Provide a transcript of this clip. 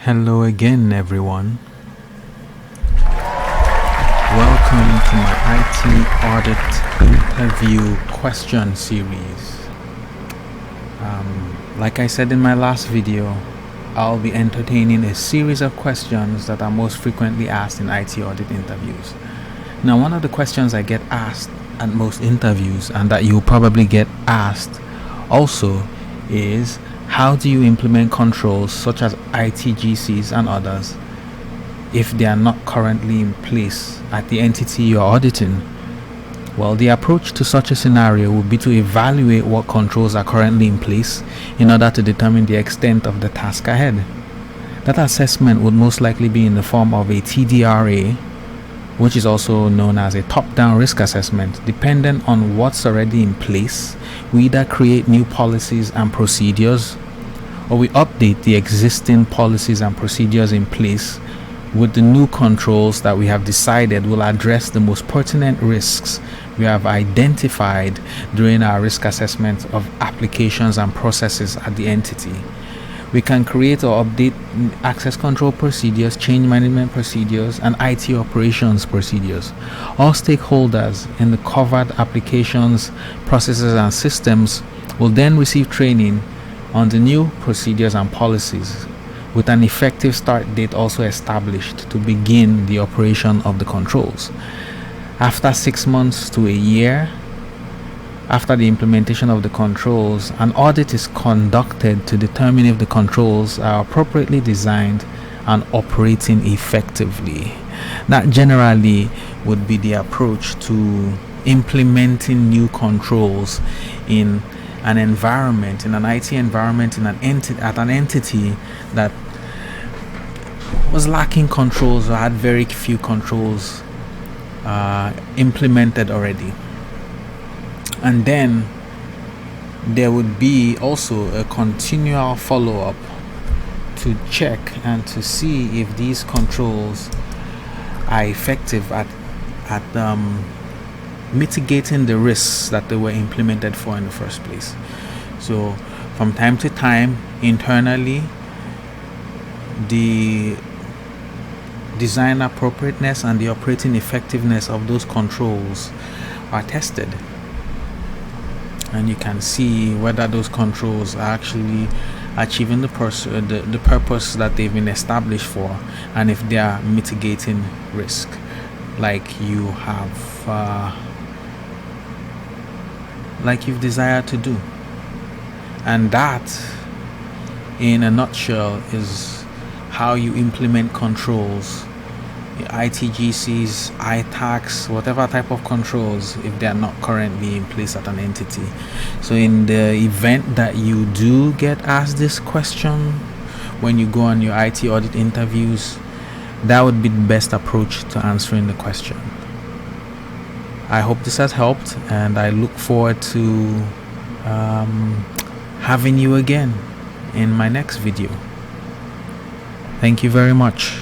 Hello again, everyone. Welcome to my IT audit interview question series. Like I said in my last video, I'll be entertaining a series of questions that are most frequently asked in IT audit interviews. Now, one of the questions I get asked at most interviews, and that you'll probably get asked also, is how do you implement controls such as ITGCs and others if they are not currently in place at the entity you're auditing? Well, the approach to such a scenario would be to evaluate what controls are currently in place in order to determine the extent of the task ahead. That assessment would most likely be in the form of a TDRA, which is also known as a top-down risk assessment. Dependent on what's already in place, we either create new policies and procedures, or we update the existing policies and procedures in place with the new controls that we have decided will address the most pertinent risks we have identified during our risk assessment of applications and processes at the entity. We can create or update access control procedures, change management procedures, and IT operations procedures. All stakeholders in the covered applications, processes, and systems will then receive training on the new procedures and policies, with an effective start date also established to begin the operation of the controls. After 6 months to a year after the implementation of the controls, an audit is conducted to determine if the controls are appropriately designed and operating effectively. That generally would be the approach to implementing new controls in an environment, in an IT environment, at an entity that was lacking controls or had very few controls implemented already. And then there would be also a continual follow-up to check and to see if these controls are effective at mitigating the risks that they were implemented for in the first place. So from time to time, internally, the design appropriateness and the operating effectiveness of those controls are tested, and you can see whether those controls are actually achieving the purpose that they've been established for, and if they are mitigating risk like you have like you've desired to do. And that, in a nutshell, is how you implement controls, ITGCs, ITACs, whatever type of controls, if they are not currently in place at an entity. So in the event that you do get asked this question when you go on your IT audit interviews, that would be the best approach to answering the question. I hope this has helped, and I look forward to having you again in my next video. Thank you very much.